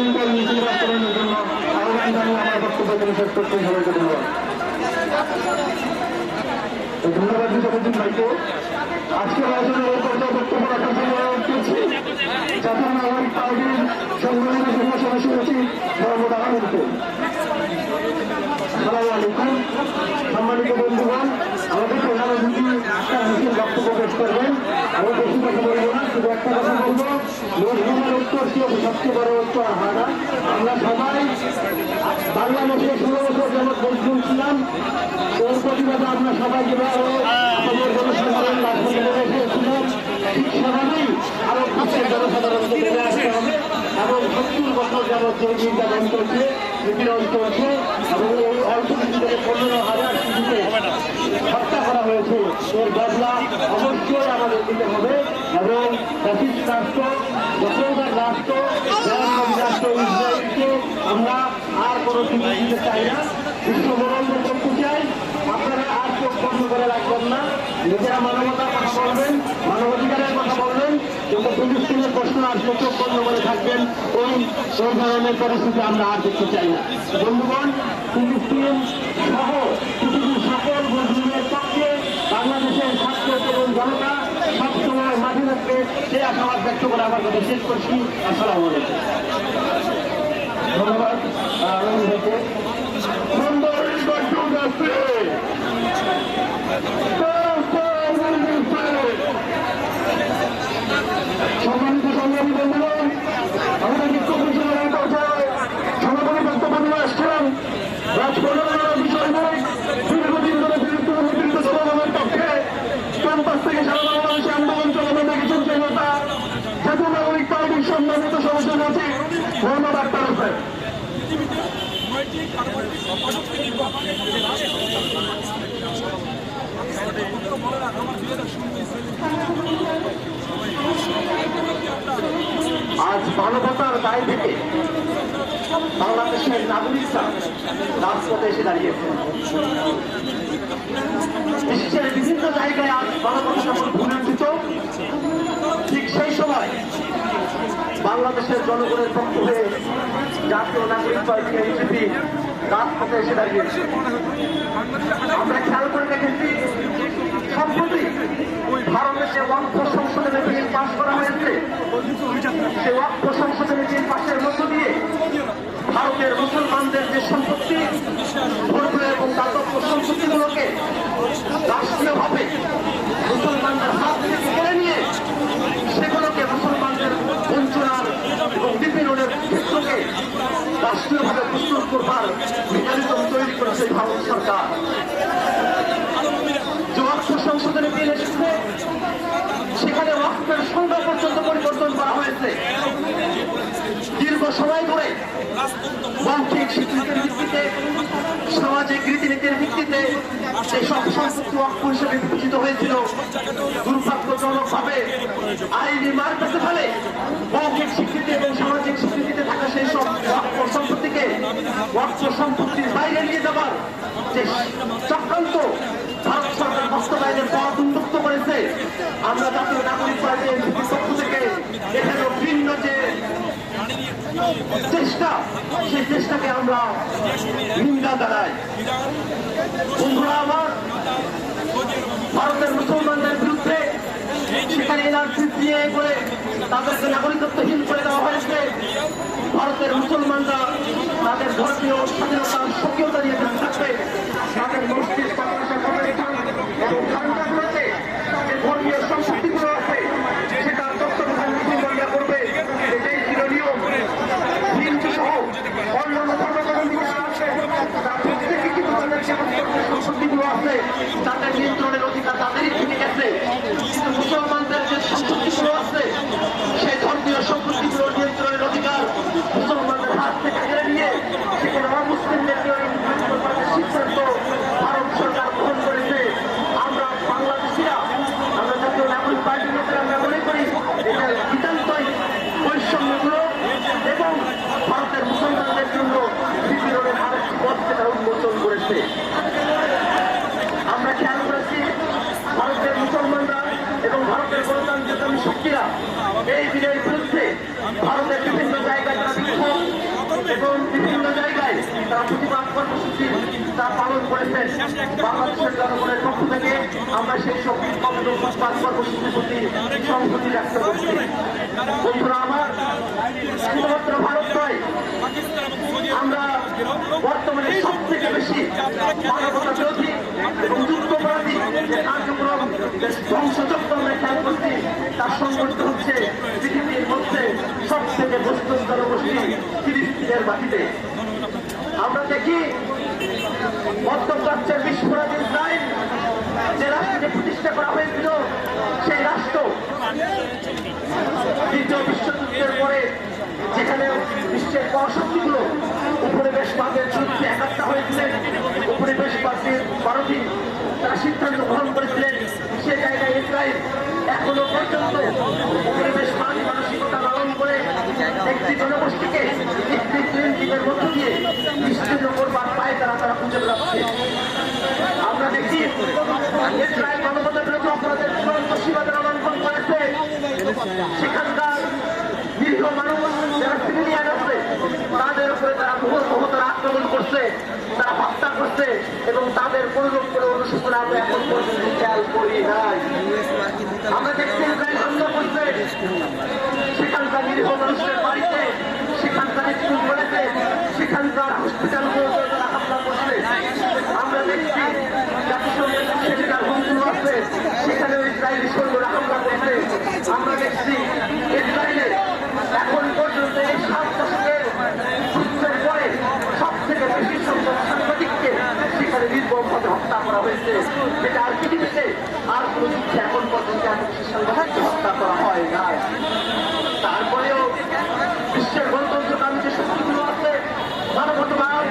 সুশৃঙ্খল মিছিল বাস্তবায়নের জন্য আহ্বান জানিয়ে আমার বক্তব্য শেষ করতে সবাইকে ধন্যবাদ। ধন্যবাদ জিসামুদ্দিন ভাইকে। আজকের আয়োজনে এই পর্যায়ে বক্তব্য রাখার জন্য করছি জাতীয় নাগরিক পার্টির সংগ্রামী যুগ্ম সদস্য সচিব মোহাম্মদ আলমকে। আসসালামু আলাইকুম। সম্মানিত বন্ধুগণ, আমাদের প্রধান অতিথি আজকের মিছিল বক্তব্য পেশ করবেন। আমি বেশি কথা বলবো না, শুধু একটা কথা বলবো, মজলুমের উত্তর কি সবচেয়ে বড় উত্তর হয় না। আমরা সবাই বাংলাদেশে 16 বছর যাবৎ মজলুম ছিলাম। ওর প্রতিবাদে আমরা সবাই যেভাবে আমাদের জনসাধারণ এসেছিলাম, ঠিক সেভাবেই আরো দেশের জনসাধারণকে নেমে আসতে হবে এবং 70 বছর যাবৎ যে নির্যাতন চলছে, নিপীড়ন চলছে এবং এই অল্প কিছু থেকে 15,000 শিশুকে হত্যা করা হয়েছে, এর বদলা অবশ্যই আমাদের দিতে হবে এবং ফ্যাসিস্ট রাষ্ট্র, দখলদার রাষ্ট্র, রাষ্ট্র ইসরায়েলকে আমরা আর কোনো কিছু দিতে চাই না। বিশ্ববরণ্য করতে চাই। আপনারা আর চোখ বন্ধ করে রাখবেন না, নিজেরা মানবতার কথা বলবেন, মানবাধিকারের কথা বলবেন, কিন্তু ফিলিস্তিনের প্রশ্ন আসলে চোখ বন্ধ করে থাকবেন। ওই ধরনের পরিস্থিতি আমরা আর দেখতে চাই না। বন্ধুগণ, ফিলিস্তিন সহ পৃথিবীর সকল মুসলিমের পক্ষে বাংলাদেশের ছাত্র এবং জনতা সবসময় মাঝে থাকবে, সে আশাবাদ ব্যক্ত করে আমার কথা শেষ করছি। আসসালামু আলাইকুম। ধন্যবাদ আলম ভাইকে। সম্মানিত সংগ্রামী বন্ধুগণ, আমাদের বিক্ষোভ মিছিলের পর্যায়ে সমাপনী বক্তব্য নিয়ে আসছিলাম। রাজপরিবারের বিষয় নয়, দীর্ঘদিন ধরে ফিলিস্তিনের নিপীড়িত জনগণের পক্ষে ক্যাম্পাস থেকে সারা বাংলাদেশে আন্দোলন চালানো দেখেছেন জনতা। জাতীয় নাগরিক পার্টির সম্মানিত সদস্য সচিব মোহাম্মদ আক্তার হোসেন। আজ মানবতার দায় থেকে বাংলাদেশের নাগরিকরা রাজপথে এসে দাঁড়িয়েছে। বিশ্বের বিভিন্ন জায়গায় আজ মানবতা যখন ভূমিষ্ঠিত, ঠিক সেই সময় বাংলাদেশের জনগণের পক্ষ হয়ে জাতীয় নাগরিক পার্টি এনসিপি রাজপথে এসে দাঁড়িয়েছে। আমরা খেয়াল করে দেখেছি, সম্প্রতি ভারতের যে ওয়াকফ সংশোধনী বিল পাশ করা হয়েছে, সেই ওয়াকফ সংশোধনী বিল পাশের মধ্য দিয়ে ভারতের মুসলমানদের যে সম্পত্তি, ধর্ম এবং দাতব্য সম্পত্তিগুলোকে রাষ্ট্রীয়ভাবে মুসলমানদের হাত থেকে কেড়ে নিয়ে সেগুলোকে মুসলমানদের বঞ্চনার এবং নিপীড়নের ক্ষেত্রকে রাষ্ট্রীয়ভাবে প্রস্তুত করবার মেকানিজম তৈরি করেছে ভারত সরকার। যে ওয়াকফ সংশোধনী বিল এসেছে, সেখানে ওয়াকফের সংজ্ঞা পর্যন্ত পরিবর্তন করা হয়েছে। দীর্ঘ সময় ধরে মৌখিক স্বীকৃতির ভিত্তিতে, সামাজিক রীতিনীতির ভিত্তিতে যেসব সম্পত্তি ওয়াকফ হিসেবে বিবেচিত হয়েছিল, দুর্ভাগ্যজনকভাবে আইনি মার পেতে ফেলে মৌখিক স্বীকৃতি এবং সামাজিক স্বীকৃতিতে থাকা সেই সব ওয়াকফ সম্পত্তিকে ওয়াকফ সম্পত্তির বাইরে নিয়ে যাবার যে চক্রান্ত ভারত সরকার বাস্তবায়নের পথ উন্মুক্ত করেছে। আমরা জাতীয় নাগরিক পার্টির পক্ষ থেকে এখানে ভিন্ন যে চেষ্টা, সেই চেষ্টাকে আমরা নিন্দা জানাই। বন্ধুরা আমার, ভারতের মুসলমানদের বিরুদ্ধে সেখানে এনআরসি দিয়ে করে তাদেরকে নাগরিকত্বহীন করে দেওয়া হয়েছে। ভারতের মুসলমানরা তাদের ধর্মীয় স্বাধীনতার স্বকীয়তা নিয়ে থাকবে, তাদের মস্তিষ্ক এবং ঠান্ডাগুলোতে যে ধর্মীয় সম্পত্তিগুলো আছে সেটার তত্ত্বাবধান মুসলমানরা করবে, এটাই ছিল নিয়ম। হিন্দু সহ অন্যান্য ধর্মাবলম্বীরা আছে, তার প্রত্যেকে কিন্তু তাদের যে সম্পত্তিগুলো আছে তাদের নিয়ন্ত্রণের অধিকার তাদেরই থেকে গেছে। কিন্তু মুসলমানদের যে সম্পত্তিগুলো আছে, সেই ধর্মীয় সম্পত্তিগুলো নিয়ন্ত্রণের অধিকার মুসলমানদের হাত থেকে কেড়ে নিয়ে সেখানে অমুসলিমদেরকে সিদ্ধান্ত ভারত সরকার গ্রহণ করেছে। আমরা বাংলাদেশিরা, আমরা জাতীয় নাগরিক পার্টির নেতারা আমরা মনে করি এটা নিতান্তই বৈষম্যমূলক এবং ভারতের মুসলমানদের জন্য বিপীড়নের আরেকটি পথ সেটা উন্মোচন করেছে। আমরা খেয়াল করেছি, ভারতের মুসলমানরা এবং ভারতের গণতান্ত্রিক শক্তিরা এই বিলের বিরুদ্ধে ভারতের বিভিন্ন জায়গায় তারা বিক্ষোভ করছেন। বাংলাদেশের জনগণের পক্ষ থেকে আমরা সেই সব কর্মসূচির প্রতি সংহতি ব্যক্ত করছি। বন্ধুরা আমার, শুধুমাত্র ভারত নয়, আমরা বর্তমানে সব থেকে বেশি মানবতা বিরোধী এবং যুদ্ধপরাধী যে কার্যক্রম ধ্বংসযজ্ঞ আমরা খেয়াল করছি, তার সংগঠিত হচ্ছে পৃথিবীর মধ্যে সব থেকে বস্তুর জনগোষ্ঠী ফিলিস্তিনের মাটিতে। আমরা দেখি মধ্যপ্রাচ্যের বিস্ফোরণ ইসরায়েল যে রাষ্ট্রকে প্রতিষ্ঠা করা হয়েছিল, সেই রাষ্ট্র দ্বিতীয় বিশ্বযুদ্ধের পরে যেখানে বিশ্বের পরাশক্তিগুলো উপনিবেশবাদের যুদ্ধে একাত্তা হয়েছিলেন, উপনিবেশবাদের বারোটি তারা সিদ্ধান্ত গ্রহণ করেছিলেন, সে জায়গায় ইসরায়েল এখনো পর্যন্ত উপনিবেশবাদী মানসিকতা লালন করে একটি জনগোষ্ঠীকে দিনের মধ্য দিয়ে বিশ্বের করবার পায় তারা খুঁজে বেড়াচ্ছে। আমরা দেখি ইসরায়েল মানবতা বিরোধী অপরাধের চূড়ান্ত সীমা যারা লঙ্ঘন করেছে, সেখানকার নিরীহ মানুষ যারা সিভিলিয়ান আছে তাদের উপরে তারা তারা আক্রমণ করছে, তারা হত্যা করছে এবং তাদের কোন করে অনুশোচনা আমরা এখন পর্যন্ত খেয়াল করি নাই। আমরা দেখছি ইসরায়েল হামলা করছে সেখানকার নিরীহ মানুষের বাড়িতে, সেখানকার স্কুল কলেজে, সেখানকার হসপিটালগুলোতে তারা হামলা করছে। আমরা দেখছি জাতিসংঘের সেখানকার হোমগুলো আছে, সেখানেও ইসরায়েলি সৈন্যরা হামলা করছে। আমরা দেখছি ইসরায়েলে এখন পর্যন্ত এই 7 দশকের যুদ্ধের পরে সব থেকে বেশি সংখ্যক সাংবাদিককে সেখানে নির্মমভাবে হত্যা করা হয়েছে, যেটা আর পৃথিবীতে আর কোন যুদ্ধে এখন পর্যন্ত এত বেশি সাংবাদিককে হত্যা করা হয় না। তারপরেও বিশ্বের গণতন্ত্রকামী যে শক্তিগুলো আছে, মানবতাবাদ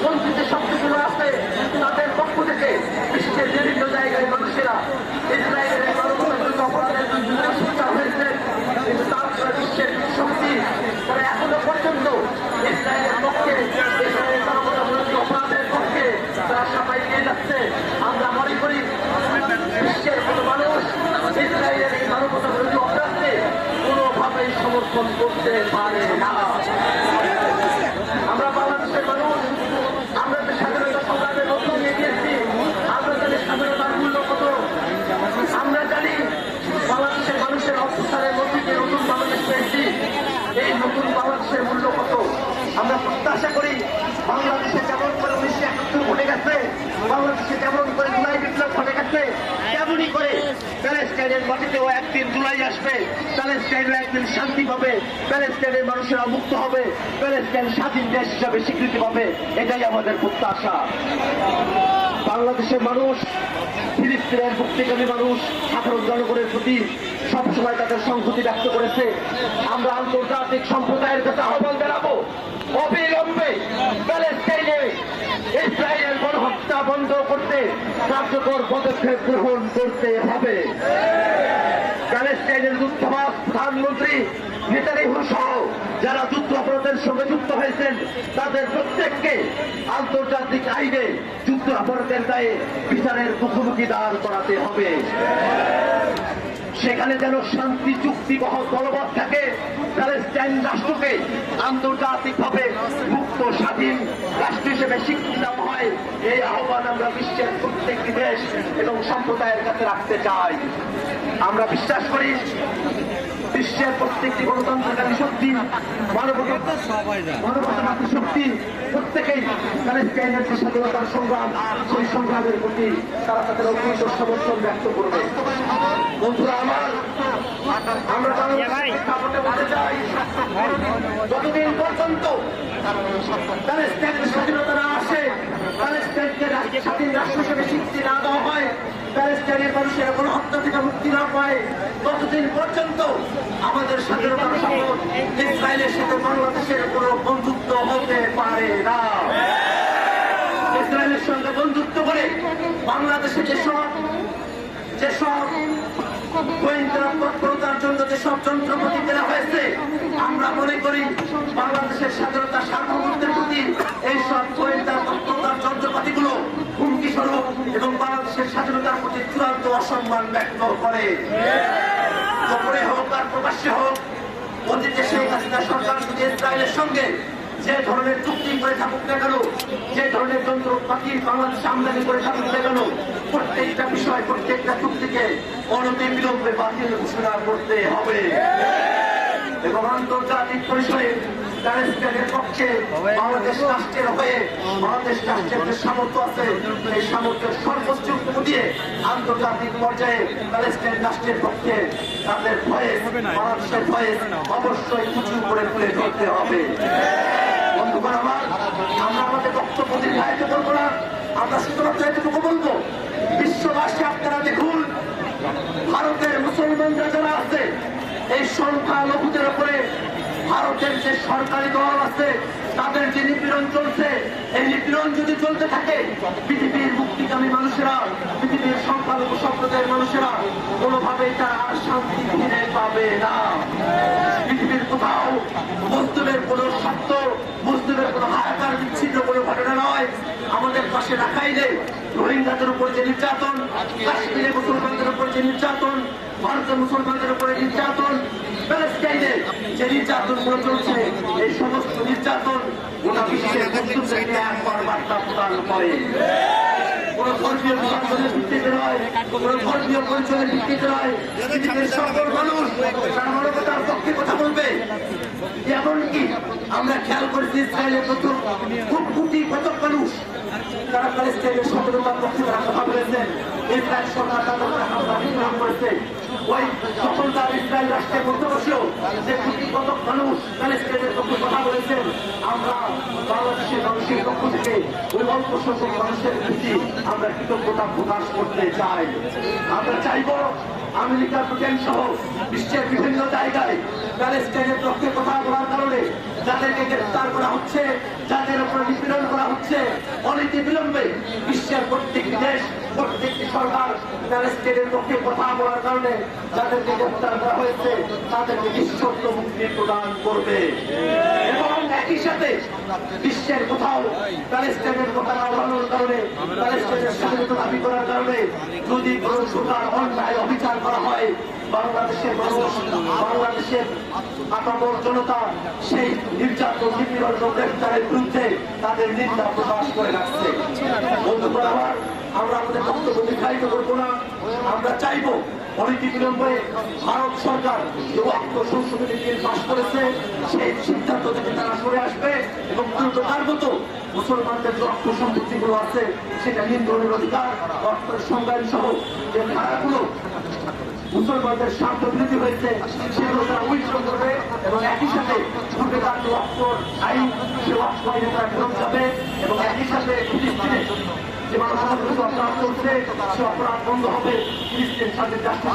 পন্থী যে শক্তিগুলো আছে, তাদের পক্ষ থেকে বিশ্বের বিভিন্ন জায়গায় মানুষেরা ইসরায়েলের এই মানবতা বিরোধী অপরাধের শিকার হয়েছে। কিন্তু তারপরে বিশ্বের শক্তি তারা এখনো পর্যন্ত ইসরায়েলের পক্ষে, ইসরায়েলের মানবতা বিরোধী অপরাধের পক্ষে তারা সবাই নিয়ে যাচ্ছে। আমরা মনে করি বিশ্বের কোনো মানুষ ইসরায়েলের এই মানবতা বিরোধী অপরাধকে কোনোভাবেই সমর্থন করতে পারে না। আমরা বাংলাদেশের মানুষ, আমরা যে স্বাধীনতা সংগ্রামের মধ্য দিয়ে গিয়েছি, আমরা জানি স্বাধীনতার মূল্য কত। আমরা জানি বাংলাদেশের মানুষের অত্যাচারের মধ্যে দিয়ে নতুন বাংলাদেশ পেয়েছি, এই নতুন বাংলাদেশের মূল্য কত। আমরা প্রত্যাশা করি বাংলাদেশে যেমন করে 1971 ঘটে গেছে, বাংলাদেশে যেমন করে জুলাই বিপ্লব ঘটে গেছে, তেমনই করে প্যালেস্টাইনের মাটিতেও একদিন জুলাই আসবে, প্যালেস্টাইনের একদিন শান্তি পাবে, প্যালেস্টাইনের মানুষেরা মুক্ত হবে, প্যালেস্টাইন স্বাধীন দেশ হিসাবে স্বীকৃতি পাবে। এটাই আমাদের প্রত্যাশা। বাংলাদেশের মানুষ, ফিলিস্তিনের মুক্তিকামী মানুষ সাধারণ জনগণের প্রতি সবসময় তাদের সংহতি ব্যক্ত করেছে। আমরা আন্তর্জাতিক সম্প্রদায়ের কাছে আহ্বান জানাবো, অবিলম্বে প্যালেস্টাইনে ইসরায়েলের গণহত্যা বন্ধ করতে কার্যকর পদক্ষেপ গ্রহণ করতে হবে। প্যালেস্টাইনের যুদ্ধবাজ প্রধানমন্ত্রী নেতানিয়াহু সহ যারা যুদ্ধ অপরাধের সঙ্গে যুক্ত হয়েছেন, তাদের প্রত্যেককে আন্তর্জাতিক আইনে যুদ্ধ অপরাধের দায়ে বিচারের মুখোমুখি দাঁড় করাতে হবে। সেখানে যেন শান্তি চুক্তি বলবৎ থাকে, প্যালেস্টাইন রাষ্ট্রকে আন্তর্জাতিকভাবে মুক্ত স্বাধীন রাষ্ট্র হিসেবে স্বীকৃতি দেওয়া হয়, এই আহ্বান আমরা বিশ্বের প্রত্যেকটি দেশ এবং সম্প্রদায়ের কাছে রাখতে চাই। আমরা বিশ্বাস করি বিশ্বের প্রত্যেকটি গণতন্ত্রকামী শক্তি, মানবতাবাদী শক্তি প্রত্যেকেই প্যালেস্টাইনের যে স্বাধীনতার সংগ্রাম, সেই সংগ্রামের প্রতি তারা তাদের অগ্নিত সমর্থন ব্যক্ত করবে। বন্ধুরা আমার, আমরা বলতে চাই, যতদিন পর্যন্ত প্যালেস্টাইনের স্বাধীনতা না আসে, প্যালেস্টাইনকে স্বাধীন রাষ্ট্র হিসেবে স্বীকৃতি না দেওয়া হয়, প্যালেস্টাইনের মানুষের গণহত্যা থেকে মুক্তি না পায়, ততদিন পর্যন্ত আমাদের স্বাধীনতার শপথ ইসরায়েলের সাথে বাংলাদেশের কোনো বন্ধুত্ব হতে পারে না। ইসরায়েলের সঙ্গে বন্ধুত্ব করে বাংলাদেশে যেসব গোয়েন্দা তৎপরতার জন্য যেসব যন্ত্রপাতি কেনা হয়েছে, আমরা মনে করি বাংলাদেশের স্বাধীনতা সার্বভৌমত্বের প্রতি এইসব গোয়েন্দা তৎপরতার যন্ত্রপাতিগুলো হুমকি স্বরূপ এবং বাংলাদেশের স্বাধীনতার প্রতি চূড়ান্ত অসম্মান ব্যক্ত করে। গোপনে হোক আর প্রকাশ্যে হোক, অতীতে শেখ হাসিনা সরকার যদি ইসরায়েলের সঙ্গে যে ধরনের চুক্তি করে থাকুক না কেন, যে ধরনের যন্ত্রপাতি বাংলাদেশে আমদানি করে থাকুক না কেন, প্রত্যেকটা বিষয় প্রত্যেকটা চুক্তিকে অনতিবিলম্বে বাতিল ঘোষণা করতে হবে এবং আন্তর্জাতিক পরিসরে প্যালেস্টাইনের পক্ষে বাংলাদেশ রাষ্ট্রের হয়ে বাংলাদেশ রাষ্ট্রের যে সামর্থ্য আছে সেই সামর্থ্যের সর্বোচ্চ দিয়ে আন্তর্জাতিক পর্যায়ে প্যালেস্টাইন রাষ্ট্রের পক্ষে তাদের ভয়েস বাংলাদেশের ভয়েস অবশ্যই উঁচু করে তুলে ধরতে হবে। বন্ধুগণ আমার, আমরা আমাদের বক্তব্য দীর্ঘায়িত করবো না, আমরা শুধুমাত্র এটুকু বলবো, বিশ্ববাসী আপনারা দেখুন ভারতের মুসলমানরা যারা আছে এই সংখ্যালঘুদের উপরে ভারতের যে সরকারি দল আছে তাদের যে নিপীড়ন চলছে, এই নিপীড়ন যদি চলতে থাকে পৃথিবীর মুক্তিকামী মানুষেরা, পৃথিবীর সংখ্যালঘু সম্প্রদায়ের মানুষেরা কোনোভাবেই তারা আর শান্তি ফিরে পাবে না। পৃথিবীর কোথাও মুসলিমের কোন স্বার্থ, মুসলিমের কোন হাহাকার বিচ্ছিন্ন কোনো ঘটনা নয়। আমাদের পাশে রাখাইলে রোহিঙ্গাদের উপর যে নির্যাতন, কাশ্মীরে মুসলমানদের উপর যে নির্যাতন, ভারতের মুসলমানদের উপরে নির্যাতন, প্যালেস্টাইনে যে নির্যাতন গুলো চলছে, এই সমস্ত নির্যাতন গোটা বিশ্বের মুসলিমদেরকে একবার বার্তা প্রদান করে। কোন ধর্মীয় বিভাজনের ভিত্তিতে নয়, কোন ধর্মীয় পরিচয়ের ভিত্তিতে নয়, পৃথিবীর সকল মানুষ তার মানবতার পক্ষে কথা বলবে। এমনকি আমরা খেয়াল করেছি ইসরায়েলের প্রচুর খুব কোটি কত মানুষ তারা প্যালেস্টাইনের স্বাধীনতার পক্ষে তারা কথা বলেছেন। ইসরায়েল সরকার তাদের হামলা বিগ্রহণ করেছে। ওই সফলতার ইসরায়েল রাষ্ট্রের মধ্যে বসেও যে কোটি কত মানুষ প্যালেস্টাইনের পক্ষে কথা বলেছেন, আমরা বাংলাদেশের মানুষের পক্ষ থেকে ওই অল্প সংখ্যক মানুষের প্রতি আমরা কৃতজ্ঞতা প্রকাশ করতে চাই। আমরা চাইব আমেরিকা, ব্রিটেন সহ বিশ্বের বিভিন্ন জায়গায় প্যালেস্টাইনের পক্ষে কথা বলার কারণে যাদেরকে গ্রেফতার করা হচ্ছে, যাদের উপর নিপীড়ন করা হচ্ছে, অনতি বিলম্বে বিশ্বের প্রত্যেকটি দেশ, প্রত্যেকটি সরকার প্যালেস্টাইনের পক্ষে কথা বলার কারণে যাদেরকে গ্রেফতার করা হয়েছে তাদেরকে নিঃশর্ত মুক্তি প্রদান করবে এবং একই সাথে বিশ্বের কোথাও প্যালেস্টাইনের পতাকা ওড়ানোর কারণে, প্যালেস্টাইনের স্বাধীনতা দাবি করার কারণে যদি কোনো প্রকার অন্যায় অবিচার করা হয়, বাংলাদেশের মানুষ, বাংলাদেশের আপামর জনতা সেই নির্যাতন, নিপীড়ন, গ্রেফতারের বিরুদ্ধে তাদের নিন্দা প্রকাশ করে রাখছে। বন্ধুগণ আমার, আমরা আমাদের বক্তব্য দীর্ঘায়িত করবো না। আমরা চাইব অনতি বিলম্বে ভারত সরকার যে ওয়াক্ফ সংশোধনী বিল পাস করেছে সেই সিদ্ধান্ত থেকে তারা সরে আসবে এবং তার মতো মুসলমানদের যে অর্থ সম্পত্তিগুলো আছে সেটা নির্ধারণের অধিকার, অর্থের সংজ্ঞান সহ যে ধারাগুলো মুসলমানদের স্বার্থ বিরোধী হয়েছে সেগুলো তারা উইথড্র করবে এবং একই সাথে সরকার যে ওয়াক্ফ আইন সে ওয়াক্ফ আইনে তারা ফেরত যাবে এবং একই সাথে ফিলিস্তিনে যে মানুষ অপরাধ করছে সে অপরাধ বন্ধ হবে, ফিলিস্তিন সাথে রাষ্ট্র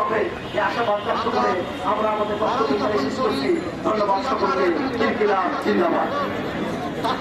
হবে। এই আশাবাদ ব্যক্ত করে আমরা আমাদের বক্তব্য শেষ করছি। ধন্যবাদ সকলকে। জিন্দাবাদ।